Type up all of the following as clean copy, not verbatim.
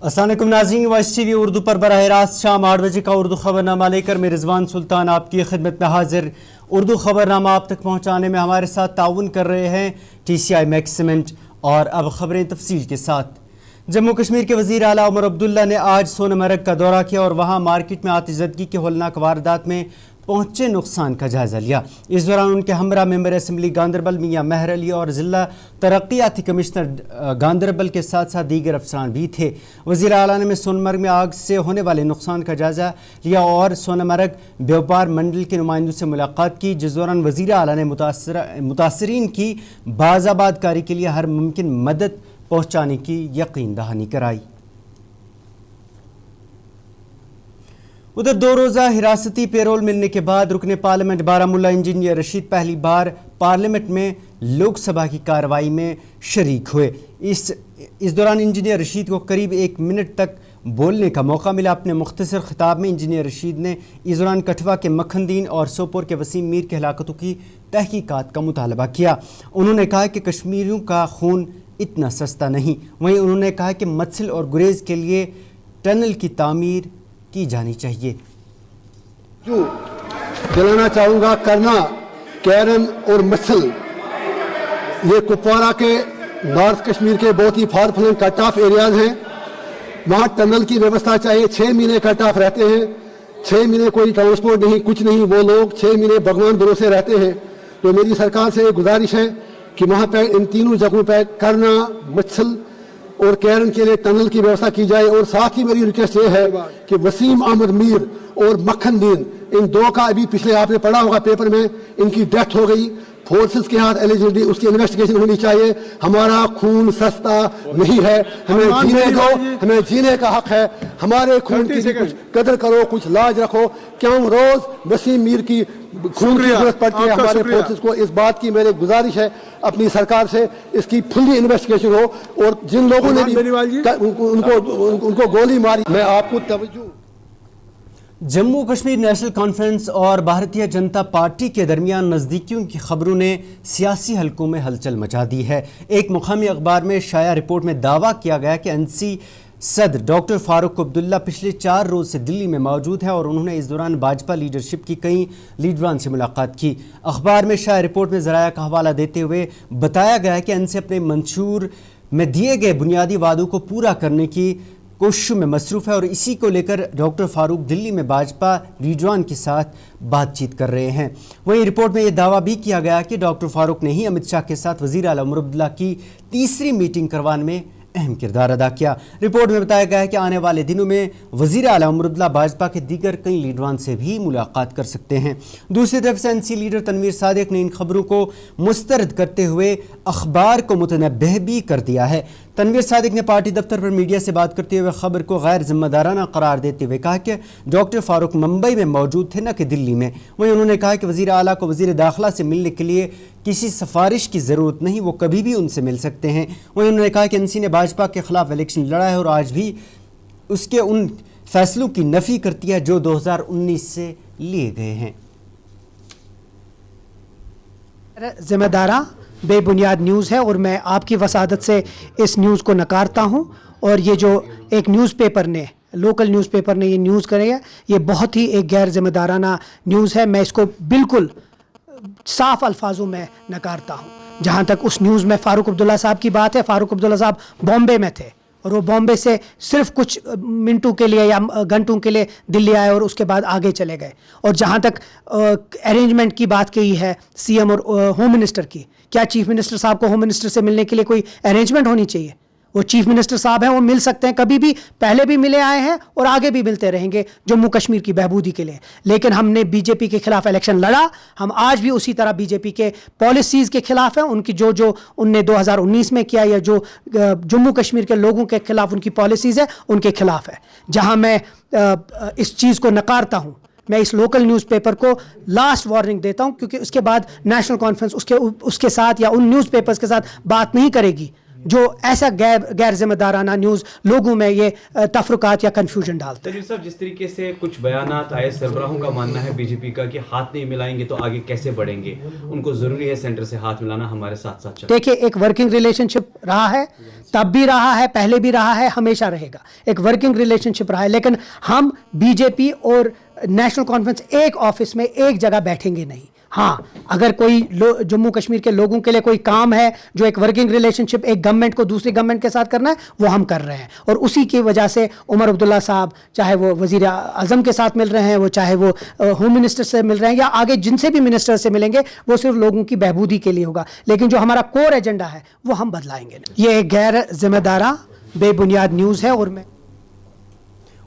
अस्सलाम वालेकुम नाज़रीन, वॉइस टीवी उर्दू पर बराह रास्त शाम 8 बजे का उर्दू खबरनामा लेकर मैं रिजवान सुल्तान आपकी खिदमत में हाजिर। उर्दू खबरनामा आप तक पहुँचाने में हमारे साथ ताउन कर रहे हैं TCI मैक्स सीमेंट। और अब खबरें तफसील के साथ। जम्मू कश्मीर के वज़ीर आला उमर अब्दुल्ला ने आज सोनमर्ग का दौरा किया और वहाँ मार्केट में आतिशज़दगी की होलनाक वारदात में पहुँचे नुकसान का जायज़ा लिया। इस दौरान उनके हमरा मेंबर असम्बली गांदरबल मियां महर अली और ज़िला तरक्याती कमिश्नर गांदरबल के साथ साथ दीगर अफसरान भी थे। वज़ीर आला ने सोनमर्ग में आग से होने वाले नुकसान का जायज़ा लिया और सोनमर्ग व्यापार मंडल के नुमाइंदों से मुलाकात की, जिस दौरान वज़ीर आला ने मुतासरीन की बाज़ाबादकारी के लिए हर मुमकिन मदद पहुँचाने की यकीन दहानी कराई। उधर 2 रोज़ा हिरासती पेरोल मिलने के बाद रुकने पार्लियामेंट बारामूला इंजीनियर रशीद पहली बार पार्लियामेंट में लोकसभा की कार्रवाई में शरीक हुए। इस दौरान इंजीनियर रशीद को करीब 1 मिनट तक बोलने का मौका मिला। अपने मुख्तसर खिताब में इंजीनियर रशीद ने इस दौरान कठवा के मक्खनदीन और सोपोर के वसीम मीर के हलाकतों की तहकीकात का मुतालबा किया। उन्होंने कहा कि कश्मीरियों का खून इतना सस्ता नहीं। वहीं उन्होंने कहा कि मत्सिल और गुरेज के लिए टनल की तामीर की जानी चाहिए। जो दिलाना चाहूँगा करना कैरन और मत्सिल ये कुपवारा के नॉर्थ कश्मीर के बहुत ही far flung cut off areas हैं। वहाँ टनल की व्यवस्था चाहिए। 6 महीने कट ऑफ रहते हैं, 6 महीने कोई ट्रांसपोर्ट नहीं, कुछ नहीं। वो लोग 6 महीने भगवान भरोसे रहते हैं। तो मेरी सरकार से गुजारिश है कि वहाँ पे इन तीनों जगहों पे करना, मत्सिल और कैरन के लिए टनल की व्यवस्था की जाए। और साथ ही मेरी रिक्वेस्ट ये है कि वसीम अहमद मीर और मक्खनदीन, इन 2 का अभी पिछले आपने पढ़ा होगा पेपर में, इनकी डेथ हो गई। फोर्सेस के हाथ एलिजिबिलिटी, उसकी इन्वेस्टिगेशन होनी चाहिए। हमारा खून सस्ता नहीं है, हमें जीने दो, हमें जीने का हक है। हमारे खून की कुछ कदर करो, कुछ लाज रखो। क्यों रोज वसीम मीर की खून की जरूरत पड़ती है हमारे फोर्सेस को। इस बात की मेरी गुजारिश है अपनी सरकार से, इसकी फुल्ली इन्वेस्टिगेशन हो। और जिन लोगों ने भी उनको गोली मारी, मैं आपको तवज्जो। जम्मू कश्मीर नेशनल कॉन्फ्रेंस और भारतीय जनता पार्टी के दरमियान नज़दीकियों की खबरों ने सियासी हलकों में हलचल मचा दी है। एक मुकामी अखबार में शाया रिपोर्ट में दावा किया गया कि NC सदर डॉक्टर फारूक अब्दुल्ला पिछले 4 रोज़ से दिल्ली में मौजूद है और उन्होंने इस दौरान भाजपा लीडरशिप की कई लीडरान से मुलाकात की। अखबार में शाया रिपोर्ट में ज़राया का हवाला देते हुए बताया गया है कि NC अपने मंशूर में दिए गए बुनियादी वादों को पूरा करने की कोशिशों में मसरूफ़ है और इसी को लेकर डॉक्टर फारूक दिल्ली में भाजपा लीडरान के साथ बातचीत कर रहे हैं। वहीं रिपोर्ट में यह दावा भी किया गया कि डॉक्टर फारूक ने ही अमित शाह के साथ वज़ीर आला उमर अब्दुल्ला की तीसरी मीटिंग करवाने में अहम किरदार अदा किया। रिपोर्ट में बताया गया है कि आने वाले दिनों में वज़ीर आला उमर अब्दुल्ला भाजपा के दीगर कई लीडरान से भी मुलाकात कर सकते हैं। दूसरी तरफ से NC लीडर तनवीर सादिक ने इन खबरों को मुस्तरद करते हुए अखबार को मुतनब्बह भी कर दिया है। तनवीर सादिक ने पार्टी दफ्तर पर मीडिया से बात करते हुए खबर को गैर जिम्मेदाराना करार देते हुए कहा कि डॉक्टर फारूक मुंबई में मौजूद थे, न कि दिल्ली में। वहीं उन्होंने कहा कि वज़ीर आला को वज़ीर दाखिला से मिलने के लिए किसी सिफारिश की ज़रूरत नहीं, वो कभी भी उनसे मिल सकते हैं। वहीं उन्होंने कहा कि NC ने भाजपा के खिलाफ इलेक्शन लड़ा है और आज भी उसके उन फैसलों की नफ़ी करती है जो 2019 से लिए गए हैं। जिम्मेदारा बेबुनियाद न्यूज़ है और मैं आपकी वसादत से इस न्यूज़ को नकारता हूं। और ये जो एक न्यूज़पेपर ने, लोकल न्यूज़पेपर ने ये न्यूज़ करे है, ये बहुत ही एक गैर जिम्मेदाराना न्यूज़ है। मैं इसको बिल्कुल साफ अल्फाजों में नकारता हूं। जहां तक उस न्यूज़ में फारूक अब्दुल्ला साहब की बात है, फारूक अब्दुल्ला साहब बॉम्बे में थे और वो बॉम्बे से सिर्फ कुछ मिनटों के लिए या घंटों के लिए दिल्ली आए और उसके बाद आगे चले गए। और जहाँ तक अरेंजमेंट की बात कही है CM और होम मिनिस्टर की, क्या चीफ मिनिस्टर साहब को होम मिनिस्टर से मिलने के लिए कोई अरेंजमेंट होनी चाहिए? वो चीफ मिनिस्टर साहब हैं, वो मिल सकते हैं, कभी भी पहले भी मिले आए हैं और आगे भी मिलते रहेंगे जम्मू कश्मीर की बहबूदी के लिए। लेकिन हमने बीजेपी के खिलाफ इलेक्शन लड़ा, हम आज भी उसी तरह बीजेपी के पॉलिसीज़ के खिलाफ हैं। उनकी जो उनने 2019 में किया या जो जम्मू कश्मीर के लोगों के खिलाफ उनकी पॉलिसीज़ है, उनके खिलाफ है। जहाँ मैं इस चीज़ को नकारता हूँ, मैं इस लोकल न्यूज़पेपर को लास्ट वार्निंग देता हूँ, क्योंकि उसके बाद नेशनल कॉन्फ्रेंस उसके साथ या उन न्यूज़पेपर्स के साथ बात नहीं करेगी जो ऐसा गैर जिम्मेदाराना न्यूज़ लोगों में ये तफरुकात या कन्फ्यूजन डालते हैं। तनवीर साहब, जिस तरीके से कुछ बयानात आए, सरबराहों का मानना है बीजेपी का कि हाथ नहीं मिलाएंगे तो आगे कैसे बढ़ेंगे, उनको ज़रूरी है सेंटर से हाथ मिलाना, हमारे साथ साथ चलना। देखिए, एक वर्किंग रिलेशनशिप रहा है, तब भी रहा है, पहले भी रहा है, हमेशा रहेगा। एक वर्किंग रिलेशनशिप रहा है, लेकिन हम बीजेपी और नेशनल कॉन्फ्रेंस एक ऑफिस में एक जगह बैठेंगे नहीं। हाँ, अगर कोई जम्मू कश्मीर के लोगों के लिए कोई काम है जो एक वर्किंग रिलेशनशिप एक गवर्नमेंट को दूसरी गवर्नमेंट के साथ करना है, वो हम कर रहे हैं। और उसी की वजह से उमर अब्दुल्ला साहब, चाहे वो वज़ीर आज़म के साथ मिल रहे हैं, वो चाहे वो होम मिनिस्टर से मिल रहे हैं, या आगे जिनसे भी मिनिस्टर से मिलेंगे, वो सिर्फ लोगों की बहबूदी के लिए होगा। लेकिन जो हमारा कोर एजेंडा है वो हम बदलाएंगे नहीं। ये एक गैर जिम्मेदारा बेबुनियाद न्यूज़ है। और मैं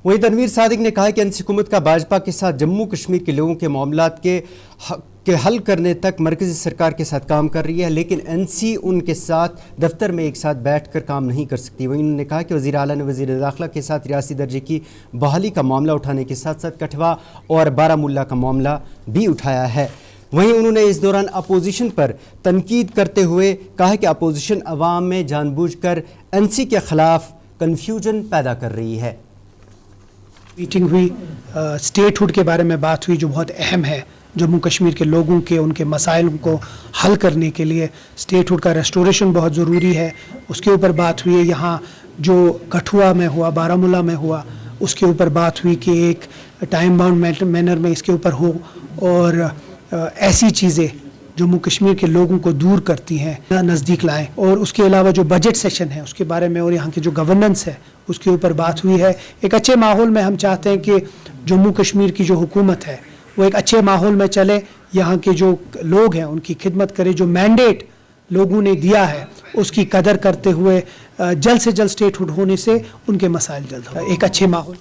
वहीं तनवीर सादिक ने कहा कि एनसी हुकूमत का भाजपा के साथ जम्मू कश्मीर के लोगों के मामलात के हल करने तक मरकज़ी सरकार के साथ काम कर रही है, लेकिन एनसी उनके साथ दफ्तर में एक साथ बैठ कर काम नहीं कर सकती। वहीं उन्होंने कहा कि वज़ीर आला ने वज़ीर दाखिला के साथ रियासी दर्जे की बहाली का मामला उठाने के साथ साथ कठवा और बारामुल्ला का मामला भी उठाया है। वहीं उन्होंने इस दौरान अपोजिशन पर तनकीद करते हुए कहा कि अपोजिशन अवाम में जानबूझकर एनसी के ख़िलाफ़ कन्फ्यूजन पैदा कर रही है। मीटिंग हुई, स्टेटहुड के बारे में बात हुई जो बहुत अहम है जम्मू कश्मीर के लोगों के, उनके मसाइल को हल करने के लिए स्टेटहुड का रेस्टोरेशन बहुत ज़रूरी है। उसके ऊपर बात हुई है। यहाँ जो कठुआ में हुआ, बारामुल्ला में हुआ, उसके ऊपर बात हुई कि एक टाइम बाउंड मैनर में इसके ऊपर हो, और ऐसी चीज़ें जम्मू कश्मीर के लोगों को दूर करती हैं नज़दीक लाएं। और उसके अलावा जो बजट सेशन है उसके बारे में और यहाँ की जो गवर्नेंस है उसके ऊपर बात हुई है। एक अच्छे माहौल में हम चाहते हैं कि जम्मू कश्मीर की जो हुकूमत है वो एक अच्छे माहौल में चले, यहाँ के जो लोग हैं उनकी खिदमत करे, जो मैंडेट लोगों ने दिया है उसकी कदर करते हुए जल्द से जल्द स्टेटहुड होने से उनके मसाइल जल्द हो, एक अच्छे माहौल।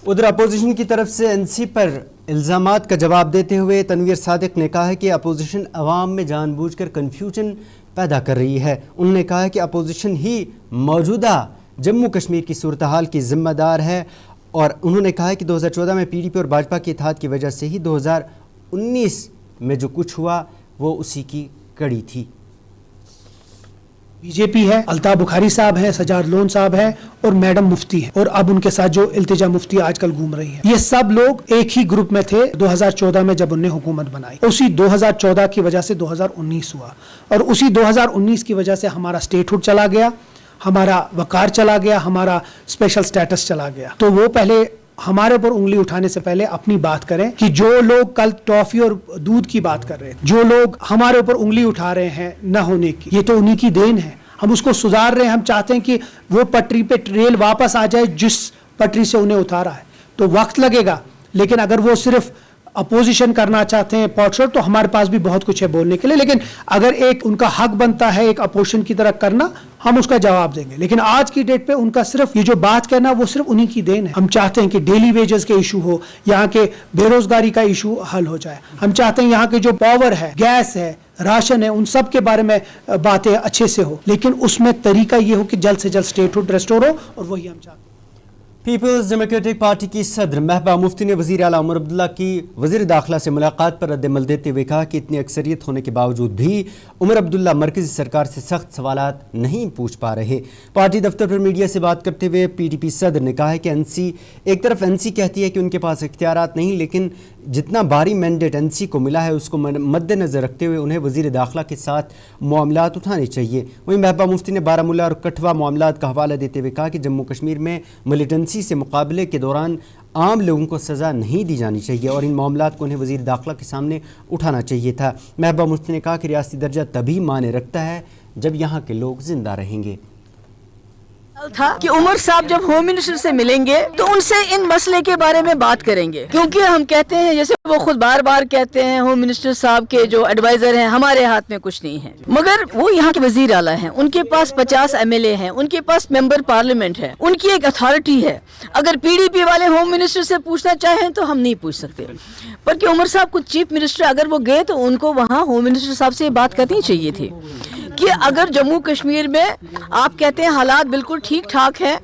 उधर अपोजिशन की तरफ से एनसी पर इल्ज़ामात का जवाब देते हुए तनवीर सादिक ने कहा है कि अपोजिशन अवाम में जानबूझकर कन्फ्यूजन पैदा कर रही है। उन्होंने कहा है कि अपोजिशन ही मौजूदा जम्मू कश्मीर की सूरत हाल की ज़िम्मेदार है, और उन्होंने कहा है कि 2014 में पीडीपी और भाजपा के इत्तेहाद की वजह से ही 2019 में जो कुछ हुआ वो उसी की कड़ी थी। बीजेपी है, अल्ताफ बुखारी साहब हैं, सजाद लोन साहब हैं, और मैडम मुफ्ती हैं, और अब उनके साथ जो इल्तिजा मुफ्ती आजकल घूम रही है, ये सब लोग एक ही ग्रुप में थे 2014 में जब उन्होंने हुकूमत बनाई। उसी 2014 की वजह से 2019 हुआ, और उसी 2019 की वजह से हमारा स्टेटहुड चला गया, हमारा वकार चला गया, हमारा स्पेशल स्टेटस चला गया। तो वो पहले हमारे ऊपर उंगली उठाने से पहले अपनी बात करें कि जो लोग कल टॉफी और दूध की बात कर रहे हैं, जो लोग हमारे ऊपर उंगली उठा रहे हैं न होने की, ये तो उन्हीं की देन है। हम उसको सुधार रहे हैं। हम चाहते हैं कि वो पटरी पे रेल वापस आ जाए जिस पटरी से उन्हें उतारा है। तो वक्त लगेगा, लेकिन अगर वो सिर्फ अपोजिशन करना चाहते हैं पॉटशॉट, तो हमारे पास भी बहुत कुछ है बोलने के लिए। लेकिन अगर एक उनका हक बनता है एक अपोजिशन की तरह करना, हम उसका जवाब देंगे। लेकिन आज की डेट पे उनका सिर्फ ये जो बात कहना वो सिर्फ उन्हीं की देन है। हम चाहते हैं कि डेली वेजेस के इशू हो, यहाँ के बेरोजगारी का इशू हल हो जाए। हम चाहते हैं यहाँ के जो पावर है, गैस है, राशन है, उन सब के बारे में बातें अच्छे से हो, लेकिन उसमें तरीका ये हो कि जल्द से जल्द स्टेटहुड रेस्टोर हो, और वही हम चाहते हैं। पीपल्स डेमोक्रेटिक पार्टी की सदर महबूबा मुफ्ती ने वज़ीर आला उमर अब्दुल्ला की वज़ीर दाखिला से मुलाकात पर रद्दमल देते हुए कहा कि इतनी अक्सरियत होने के बावजूद भी उमर अब्दुल्ला मरकज़ी सरकार से सख्त सवालात नहीं पूछ पा रहे। पार्टी दफ्तर पर मीडिया से बात करते हुए पीडीपी सदर ने कहा है कि एनसी एक तरफ एनसी कहती है कि उनके पास इख्तियारात नहीं, लेकिन जितना भारी मैंडेट एनसी को मिला है उसको मद्देनज़र रखते हुए उन्हें वज़ीर दाखिला के साथ मामलात उठाने चाहिए। वहीं महबूबा मुफ्ती ने बारामुल्ला और कठवा मामलात का हवाला देते हुए कहा कि जम्मू कश्मीर में मिलिटेंसी से मुकाबले के दौरान आम लोगों को सज़ा नहीं दी जानी चाहिए और इन मामलात को उन्हें वज़ीर दाखिला के सामने उठाना चाहिए था। महबूबा मुफ्ती ने कहा कि रियासती दर्जा तभी माने रखता है जब यहाँ के लोग ज़िंदा रहेंगे। था कि उमर साहब जब होम मिनिस्टर से मिलेंगे तो उनसे इन मसले के बारे में बात करेंगे, क्योंकि हम कहते हैं, जैसे वो खुद बार बार कहते हैं, होम मिनिस्टर साहब के जो एडवाइजर हैं हमारे हाथ में कुछ नहीं है, मगर वो यहाँ के वजीर आला हैं, उनके पास 50 MLA हैं, उनके पास मेंबर पार्लियामेंट है, उनकी एक अथॉरिटी है। अगर पीडीपी वाले होम मिनिस्टर से पूछना चाहें तो हम नहीं पूछ सकते, पर कि उमर साहब को चीफ मिनिस्टर अगर वो गए तो उनको वहाँ होम मिनिस्टर साहब से बात करनी चाहिए थी کہ اگر جموں کشمیر میں آپ کہتے ہیں حالات بالکل ٹھیک ٹھاک ہیں,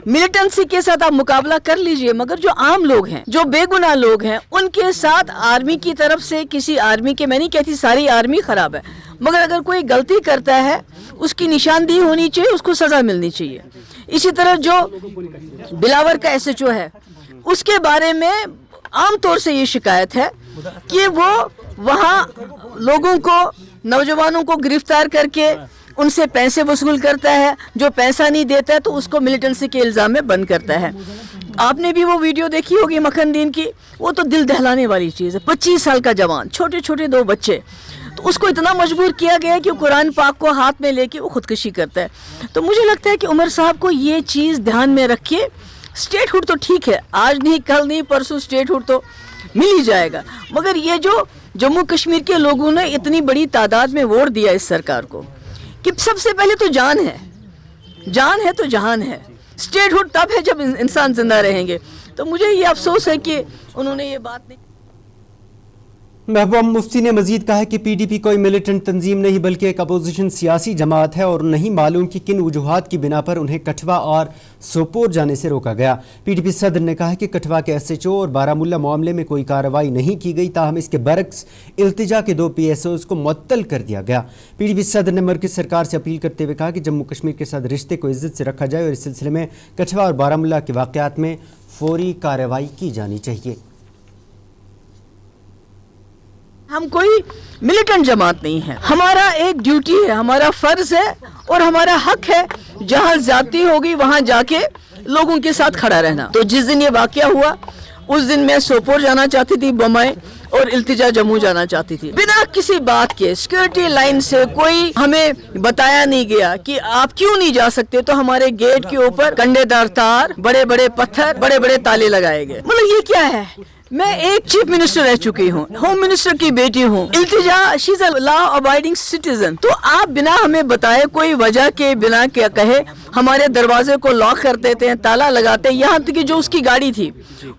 ملیٹنسی کے ساتھ آپ مقابلہ کر لیجئے, مگر جو عام لوگ ہیں, جو بے گناہ لوگ ہیں, ان کے ساتھ آرمی کی طرف سے کسی آرمی کے, میں نہیں کہتی ساری آرمی خراب ہے, مگر اگر کوئی غلطی کرتا ہے اس کی نشاندہی ہونی چاہیے, اس کو سزا ملنی چاہیے. اسی طرح جو بلاور کا SHO ہے, اس کے بارے میں عام طور سے یہ شکایت ہے کہ وہ وہاں لوگوں کو, نوجوانوں کو گرفتار کر کے ان سے پیسے وصول کرتا ہے, جو پیسہ نہیں دیتا ہے تو اس کو ملیٹنسی کے الزام میں بند کرتا ہے. آپ نے بھی وہ ویڈیو دیکھی ہوگی مکھن دین کی, وہ تو دل دہلانے والی چیز ہے. 25 سال کا جوان, چھوٹے چھوٹے 2 بچے, تو اس کو اتنا مجبور کیا گیا کہ قرآن پاک کو ہاتھ میں لے کے وہ خودکشی کرتا ہے. تو مجھے لگتا ہے کہ عمر صاحب کو یہ چیز دھیان میں رکھیے. اسٹیٹ ہوڈ تو ٹھیک ہے, آج نہیں کل نہیں پرسوں اسٹیٹ ہوڈ تو مل ہی جائے گا, مگر یہ جو جموں کشمیر کے لوگوں نے اتنی بڑی تعداد میں ووٹ دیا اس سرکار کو, کہ سب سے پہلے تو جان ہے, جان ہے تو جہان ہے. اسٹیٹ ہوڈ تب ہے جب انسان زندہ رہیں گے. تو مجھے یہ افسوس ہے کہ انہوں نے یہ بات نہیں. محبوب مفتی نے مزید کہا کہ PDP کوئی ملیٹنٹ تنظیم نہیں بلکہ ایک اپوزیشن سیاسی جماعت ہے, اور نہیں معلوم کہ کن وجوہات کی بنا پر انہیں کٹھوا اور سوپور جانے سے روکا گیا. PDP صدر نے کہا کہ کٹھوا کے SHO اور بارہمولہ معاملے میں کوئی کارروائی نہیں کی گئی, تاہم اس کے برعکس التجا کے 2 PSOs کو معطل کر دیا گیا. PDP صدر نے مرکز سرکار سے اپیل کرتے ہوئے کہا کہ جموں کشمیر کے ساتھ رشتے کو عزت سے رکھا جائے, اور اس سلسلے میں کٹھوا اور بارہمولہ کے واقعات میں فوری کارروائی کی جانی چاہیے. ہم کوئی ملیٹنٹ جماعت نہیں ہے, ہمارا ایک ڈیوٹی ہے, ہمارا فرض ہے اور ہمارا حق ہے جہاں زیادتی ہوگی وہاں جا کے لوگوں کے ساتھ کھڑا رہنا. تو جس دن یہ واقعہ ہوا اس دن میں سوپور جانا چاہتی تھی بمائے, اور التجا جموں جانا چاہتی تھی. بنا کسی بات کے سیکورٹی لائن سے کوئی ہمیں بتایا نہیں گیا کہ آپ کیوں نہیں جا سکتے, تو ہمارے گیٹ کے اوپر کنڈے دار تار, بڑے بڑے پتھر, بڑے بڑے تالے لگائے گئے. مطلب یہ کیا ہے؟ میں ایک چیف منسٹر رہ چکی ہوں, ہوم منسٹر کی بیٹی ہوں, التجا شی از اے لا ابائڈنگ سٹیزن. تو آپ بنا ہمیں بتائے, کوئی وجہ کے بنا کیا کہے, ہمارے دروازے کو لاک کر دیتے ہیں, تالا لگاتے ہیں. یہاں تک کہ جو اس کی گاڑی تھی,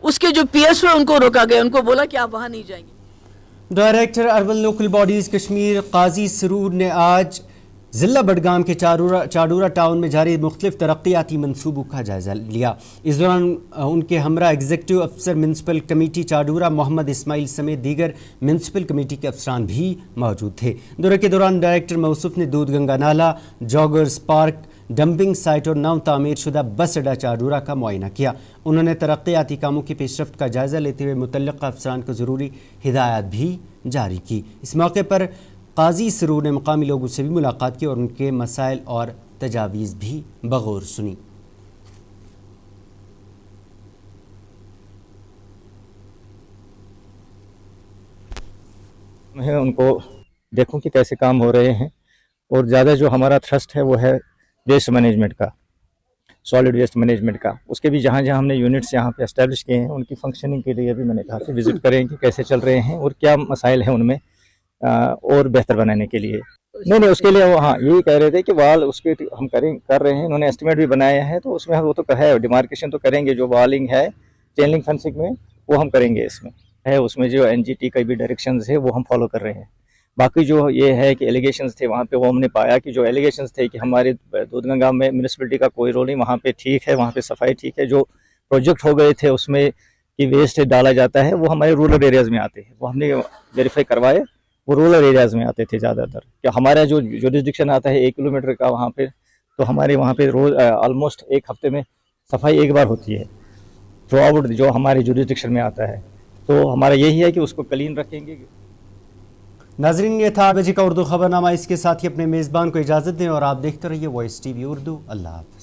اس کے جو PSO ان کو روکا گیا, ان کو بولا کہ آپ وہاں نہیں جائیں گے. Director urban local bodies Kashmir قاضی سرور نے آج ضلع بڈگام کے چاڈورہ ٹاؤن میں جاری مختلف ترقیاتی منصوبوں کا جائزہ لیا. اس دوران ان کے ہمراہ ایگزیکٹو افسر میونسپل کمیٹی چاڈورہ محمد اسماعیل سمیت دیگر میونسپل کمیٹی کے افسران بھی موجود تھے. دورے کے دوران ڈائریکٹر موصوف نے دودھ گنگا نالا, جاگرز پارک, ڈمپنگ سائٹ اور نو تعمیر شدہ بس اڈا چاڈورہ کا معائنہ کیا. انہوں نے ترقیاتی کاموں کی پیش رفت کا جائزہ لیتے ہوئے متعلقہ افسران کو ضروری ہدایات بھی جاری کی. اس موقع پر قاضی سرور نے مقامی لوگوں سے بھی ملاقات کی اور ان کے مسائل اور تجاویز بھی بغور سنی. میں ان کو دیکھوں کہ کیسے کام ہو رہے ہیں, اور زیادہ جو ہمارا تھرسٹ ہے وہ ہے ویسٹ مینجمنٹ کا, سالڈ ویسٹ مینجمنٹ کا. اس کے بھی جہاں جہاں ہم نے یونٹس یہاں پہ اسٹیبلش کیے ہیں, ان کی فنکشننگ کے لیے بھی میں نے کہا کہ وزٹ کریں کہ کیسے چل رہے ہیں اور کیا مسائل ہیں ان میں, اور بہتر بنانے کے لیے. نہیں اس کے لیے وہ ہاں یہی کہہ رہے تھے کہ وال اس کے ہم کر رہے ہیں. انہوں نے ایسٹیمیٹ بھی بنایا ہے, تو اس میں وہ تو ہے ڈیمارکیشن تو کریں گے. جو والنگ ہے چین لنک فینسنگ میں وہ ہم کریں گے. اس میں ہے, اس میں جو NGT کا بھی ڈائریکشنز ہے وہ ہم فالو کر رہے ہیں. باقی جو یہ ہے کہ ایلیگیشنز تھے وہاں پہ, وہ ہم نے پایا کہ جو ایلیگیشنز تھے کہ ہمارے دودھ گنگا میں میونسپلٹی کا کوئی رول نہیں, وہاں پہ ٹھیک ہے, وہاں پہ صفائی ٹھیک ہے. جو پروجیکٹ ہو گئے تھے اس میں کہ ویسٹ ڈالا جاتا ہے وہ ہمارے رورل ایریاز میں آتے ہیں, وہ ہم نے ویریفائی کروائے. وہ رورل ایریاز میں آتے تھے زیادہ تر. کہ ہمارا جو جورسڈکشن آتا ہے 1 کلومیٹر کا وہاں پہ, تو ہمارے وہاں پہ روز آلموسٹ ایک ہفتے میں صفائی ایک بار ہوتی ہے تھرو آؤٹ جو ہمارے جورسڈکشن میں آتا ہے. تو ہمارا یہی ہے کہ اس کو کلین رکھیں گے. ناظرین, یہ تھا 8 بجے کا اردو خبرنامہ. اس کے ساتھ ہی اپنے میزبان کو اجازت دیں اور آپ دیکھتے رہیے وائس TV اردو. اللہ حافظ.